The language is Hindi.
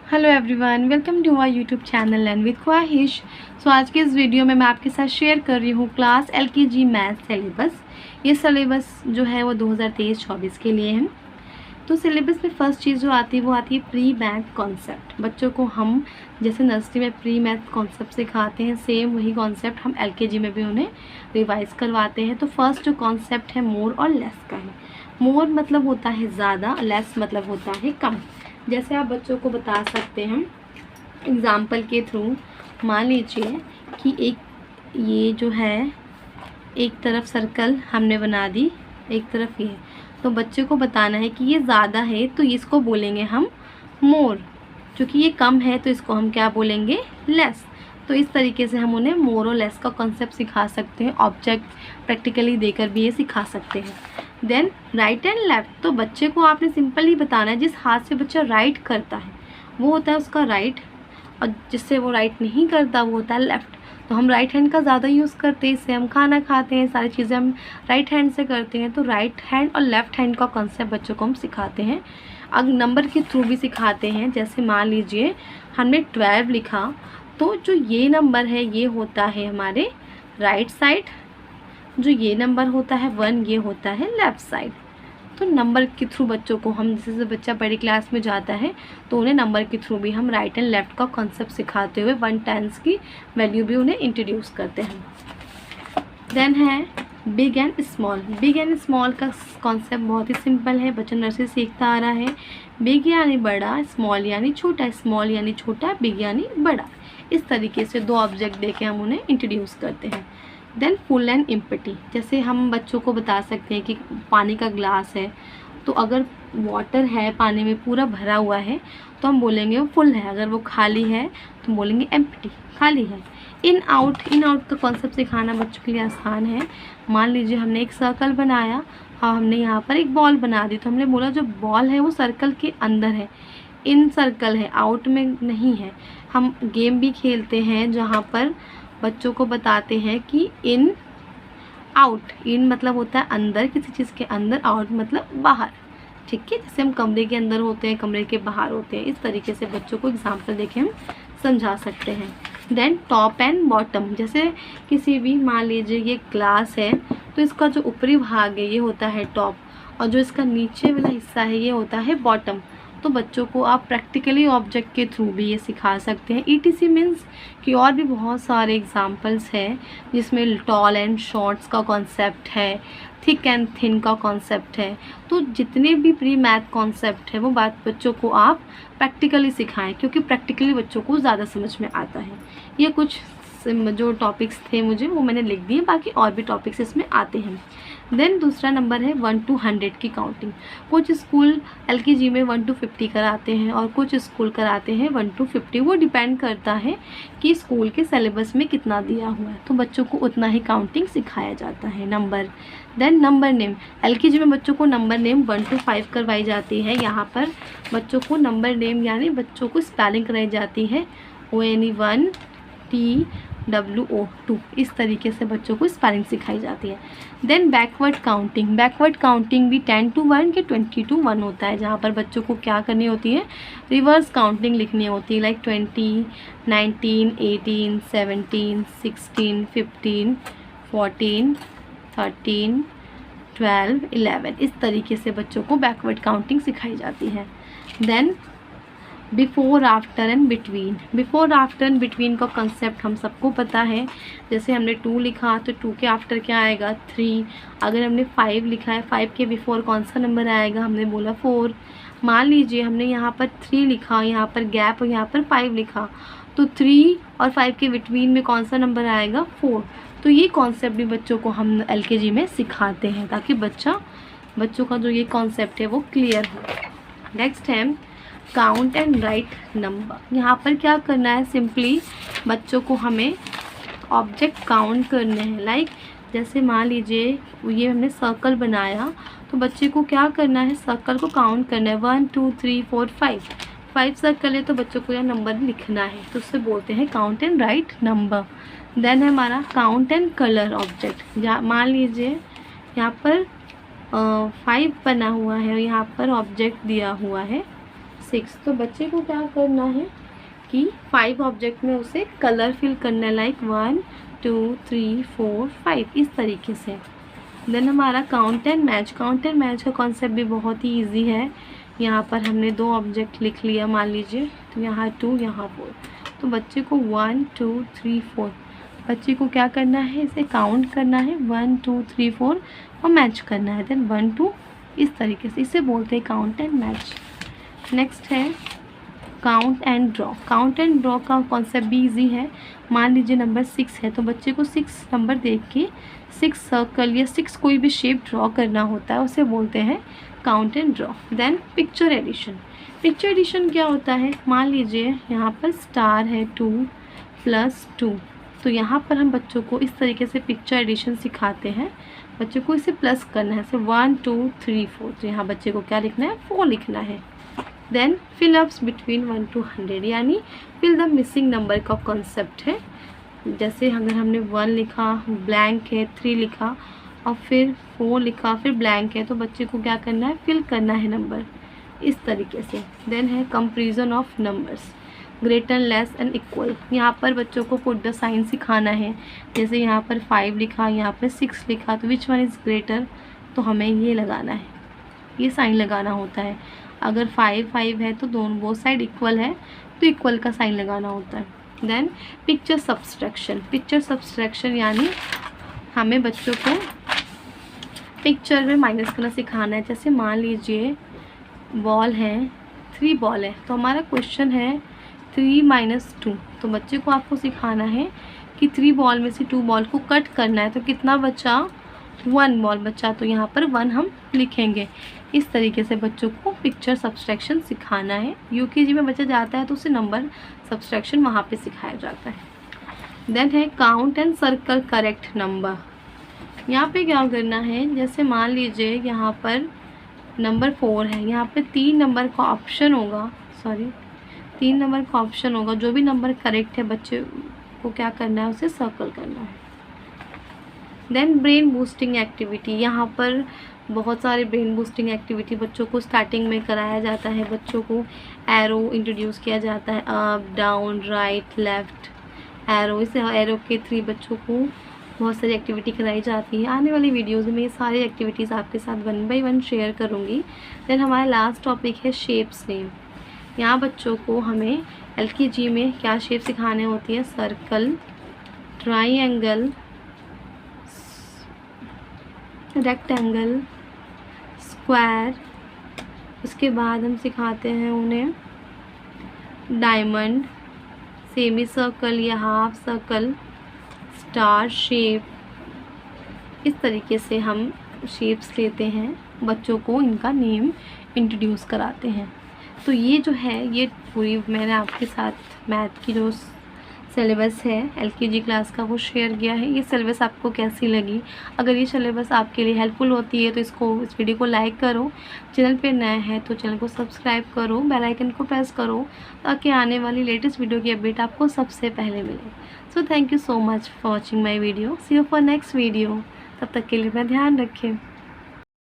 Hello everyone, welcome to my YouTube channel learn with Khwahish. So आज के इस वीडियो में मैं आपके साथ शेयर कर रही हूँ क्लास एलकेजी मैथ सिलेबस। ये सिलेबस जो है वो 2023-24 के लिए है। तो सिलेबस में फर्स्ट चीज़ जो आती है वो आती है प्री मैथ कॉन्सेप्ट। बच्चों को हम जैसे नर्सरी में प्री मैथ कॉन्सेप्ट सिखाते हैं, सेम वही कॉन्सेप्ट हम एलकेजी में भी उन्हें रिवाइज करवाते हैं। तो फर्स्ट जो कॉन्सेप्ट है मोर और लेस का है। मोर मतलब होता है ज़्यादा, लेस मतलब होता है कम। जैसे आप बच्चों को बता सकते हैं एग्ज़ाम्पल के थ्रू। मान लीजिए कि ये जो है एक तरफ सर्कल हमने बना दी, एक तरफ ये, तो बच्चे को बताना है कि ये ज़्यादा है तो इसको बोलेंगे हम मोर, क्योंकि ये कम है तो इसको हम क्या बोलेंगे, लेस। तो इस तरीके से हम उन्हें मोर और लेस का कॉन्सेप्ट सिखा सकते हैं। ऑब्जेक्ट प्रैक्टिकली देकर भी ये सिखा सकते हैं। देन राइट एंड लेफ़्ट, तो बच्चे को आपने सिंपल ही बताना है जिस हाथ से बच्चा राइट करता है वो होता है उसका राइट, और जिससे वो राइट नहीं करता वो होता है लेफ़्ट। तो हम राइट हैंड का ज़्यादा यूज़ करते हैं, इससे हम खाना खाते हैं, सारी चीज़ें हम राइट हैंड से करते हैं। तो राइट हैंड और लेफ़्ट हैंड का कॉन्सेप्ट बच्चों को हम सिखाते हैं। अब नंबर के थ्रू भी सिखाते हैं। जैसे मान लीजिए हमने 12 लिखा, तो जो ये नंबर है ये होता है हमारे राइट साइड, जो ये नंबर होता है 1 ये होता है लेफ़्ट साइड। तो नंबर के थ्रू बच्चों को हम, जैसे बच्चा बड़ी क्लास में जाता है तो उन्हें नंबर के थ्रू भी हम राइट एंड लेफ़्ट का कॉन्सेप्ट सिखाते हुए 1/10 की वैल्यू भी उन्हें इंट्रोड्यूस करते हैं। देन है big and small. Big and small का कॉन्सेप्ट बहुत ही सिंपल है, बच्चा नर्सरी सीखता आ रहा है। बिग यानी बड़ा, स्मॉल यानी छोटा, स्मॉल यानी छोटा, बिग यानी बड़ा। इस तरीके से दो ऑब्जेक्ट देके हम उन्हें इंट्रोड्यूस करते हैं। देन फुल एंड एम्प्टी, जैसे हम बच्चों को बता सकते हैं कि पानी का ग्लास है, तो अगर वाटर है पानी में पूरा भरा हुआ है तो हम बोलेंगे वो फुल है, अगर वो खाली है तो बोलेंगे एम्प्टी, खाली है। इन आउट का कॉन्सेप्ट सिखाना बच्चों के लिए आसान है। मान लीजिए हमने एक सर्कल बनाया और हमने यहाँ पर एक बॉल बना दी, तो हमने बोला जो बॉल है वो सर्कल के अंदर है, इन सर्कल है, आउट में नहीं है। हम गेम भी खेलते हैं जहाँ पर बच्चों को बताते हैं कि इन आउट, इन मतलब होता है अंदर, किसी चीज़ के अंदर, आउट मतलब बाहर। ठीक है, जैसे हम कमरे के अंदर होते हैं, कमरे के बाहर होते हैं। इस तरीके से बच्चों को एग्जाम्पल देके हम समझा सकते हैं। देन टॉप एंड बॉटम, जैसे किसी भी, मान लीजिए ये ग्लास है तो इसका जो ऊपरी भाग है ये होता है टॉप, और जो इसका नीचे वाला हिस्सा है ये होता है बॉटम। तो बच्चों को आप प्रैक्टिकली ऑब्जेक्ट के थ्रू भी ये सिखा सकते हैं। ईटीसी मीन्स कि और भी बहुत सारे एग्जांपल्स हैं जिसमें टॉल एंड शॉर्ट्स का कॉन्सेप्ट है, थिक एंड थिन का कॉन्सेप्ट है। तो जितने भी प्री मैथ कॉन्सेप्ट है वो बात बच्चों को आप प्रैक्टिकली सिखाएं, क्योंकि प्रैक्टिकली बच्चों को ज़्यादा समझ में आता है। ये कुछ जो टॉपिक्स थे मुझे वो मैंने लिख दिए, बाकी और भी टॉपिक्स इसमें आते हैं। देन दूसरा नंबर है 1 to 100 की काउंटिंग। कुछ स्कूल एलकेजी में 1 to 50 कराते हैं और कुछ स्कूल कराते हैं 1 to 50। वो डिपेंड करता है कि स्कूल के सिलेबस में कितना दिया हुआ है, तो बच्चों को उतना ही काउंटिंग सिखाया जाता है। Number, then number name. LKG में बच्चों को नंबर नेम 1 to 5 करवाई जाती है। यहाँ पर बच्चों को नंबर नेम यानी बच्चों को स्पेलिंग कराई जाती है, ONE1 TWO2। इस तरीके से बच्चों को स्पेलिंग सिखाई जाती है। Then backward counting. Backward counting भी 10 to 1 के 20 to 1 होता है, जहाँ पर बच्चों को क्या करनी होती है, रिवर्स काउंटिंग लिखनी होती है, लाइक 20, 19, 18, 17, 16, 15, 14, 13, 12, 11। इस तरीके से बच्चों को बैकवर्ड काउंटिंग सिखाई जाती है। Then before, after and between. Before, after and between का कंसेप्ट हम सबको पता है। जैसे हमने 2 लिखा तो 2 के आफ्टर क्या आएगा, 3। अगर हमने 5 लिखा है, 5 के बिफोर कौन सा नंबर आएगा, हमने बोला 4। मान लीजिए हमने यहाँ पर 3 लिखा, यहाँ पर गैप और यहाँ पर 5 लिखा, तो 3 और 5 के बिटवीन में कौन सा नंबर आएगा, 4। तो ये कॉन्सेप्ट भी बच्चों को हम एलकेजी में सिखाते हैं ताकि बच्चों का जो ये कॉन्सेप्ट है वो क्लियर हो। नेक्स्ट है काउंट एंड राइट नंबर। यहाँ पर क्या करना है, सिंपली बच्चों को हमें ऑब्जेक्ट काउंट करने हैं। लाइक जैसे मान लीजिए ये हमने सर्कल बनाया, तो बच्चे को क्या करना है, सर्कल को काउंट करना है। 1 2 3 4 5 सर्कल है तो बच्चों को यह नंबर लिखना है, तो उससे बोलते हैं count and write number. Then है हमारा काउंट एंड कलर ऑब्जेक्ट। मान लीजिए यहाँ पर 5 बना हुआ है और यहाँ पर ऑब्जेक्ट दिया हुआ है 6। तो बच्चे को क्या करना है कि 5 ऑब्जेक्ट में उसे कलर फिल करना है, लाइक 1 2 3 4 5 इस तरीके से। देन हमारा count and match. Count and match का कॉन्सेप्ट भी बहुत ही ईजी है। यहाँ पर हमने 2 ऑब्जेक्ट लिख लिया मान लीजिए, तो यहाँ 2 यहाँ 4, तो बच्चे को 1 2 3 4 बच्चे को क्या करना है, इसे काउंट करना है 1 2 3 4 और मैच करना है। देन 1 2 इस तरीके से, इसे बोलते हैं काउंट एंड मैच। नेक्स्ट है count and draw. Count and draw का कॉन्सेप्ट भी इजी है। मान लीजिए नंबर 6 है, तो बच्चे को 6 नंबर देख के 6 सर्कल या 6 कोई भी शेप ड्रॉ करना होता है, उसे बोलते हैं count and draw. Then picture addition. Picture addition क्या होता है, मान लीजिए यहाँ पर स्टार है 2 + 2, तो यहाँ पर हम बच्चों को इस तरीके से पिक्चर एडिशन सिखाते हैं। बच्चों को इसे प्लस करना है, जैसे 1 2 3 4, तो यहाँ बच्चे को क्या लिखना है, 4 लिखना है। Then fill ups between 1 to 100, यानी फिल द मिसिंग नंबर का कॉन्सेप्ट है। जैसे अगर हमने 1 लिखा, ब्लैंक है, 3 लिखा और फिर 4 लिखा, फिर ब्लैंक है, तो बच्चे को क्या करना है, फिल करना है नंबर इस तरीके से। देन है comparison of numbers, greater less and equal. यहाँ पर बच्चों को पुट द साइन सिखाना है। जैसे यहाँ पर 5 लिखा, यहाँ पर 6 लिखा, तो विच वन इज़ ग्रेटर, तो हमें ये लगाना है, ये साइन लगाना होता है। अगर 5 5 है तो दोनों बोथ साइड इक्वल है, तो इक्वल का साइन लगाना होता है। Then picture subtraction. Picture subtraction यानी हमें बच्चों को पिक्चर में माइनस करना सिखाना है। जैसे मान लीजिए बॉल है, 3 बॉल है, तो हमारा क्वेश्चन है 3 - 2, तो बच्चे को आपको सिखाना है कि 3 बॉल में से 2 बॉल को कट करना है, तो कितना बचा, 1 बॉल बचा, तो यहाँ पर 1 हम लिखेंगे। इस तरीके से बच्चों को पिक्चर सब्सट्रैक्शन सिखाना है। यूकेजी में बच्चा जाता है तो उसे नंबर सब्सट्रैक्शन वहाँ पे सिखाया जाता है। देन है count and circle correct number. यहाँ पे क्या करना है, जैसे मान लीजिए यहाँ पर नंबर 4 है, यहाँ पे 3 नंबर का ऑप्शन होगा, 3 नंबर का ऑप्शन होगा। जो भी नंबर करेक्ट है बच्चे को क्या करना है, उसे सर्कल करना है। Then brain boosting activity. यहाँ पर बहुत सारे ब्रेन बूस्टिंग एक्टिविटी बच्चों को स्टार्टिंग में कराया जाता है। बच्चों को एरो इंट्रोड्यूस किया जाता है, up down right left arrow. इस एरो के थ्रू बच्चों को बहुत सारी एक्टिविटी कराई जाती है। आने वाली वीडियोज़ में ये सारी एक्टिविटीज़ आपके साथ 1 by 1 शेयर करूँगी। देन हमारा लास्ट टॉपिक है शेप्स नेम। यहाँ बच्चों को हमें LKG में क्या शेप सिखाने होती है, सर्कल, ट्राइंगल, रेक्टेंगल, स्क्वायर। उसके बाद हम सिखाते हैं उन्हें डायमंड, सेमी सर्कल या हाफ सर्कल, स्टार शेप। इस तरीके से हम शेप्स लेते हैं, बच्चों को इनका नेम इंट्रोड्यूस कराते हैं। तो ये जो है, ये पूरी मैंने आपके साथ मैथ की जो सिलेबस है LKG क्लास का वो शेयर किया है। ये सिलेबस आपको कैसी लगी? अगर ये सिलेबस आपके लिए हेल्पफुल होती है तो इस वीडियो को लाइक करो। चैनल पे नया है तो चैनल को सब्सक्राइब करो, बेल आइकन को प्रेस करो, ताकि आने वाली लेटेस्ट वीडियो की अपडेट आपको सबसे पहले मिले। So thank you so much for watching my video. See you for next video. तब तक के लिए अपना ध्यान रखें।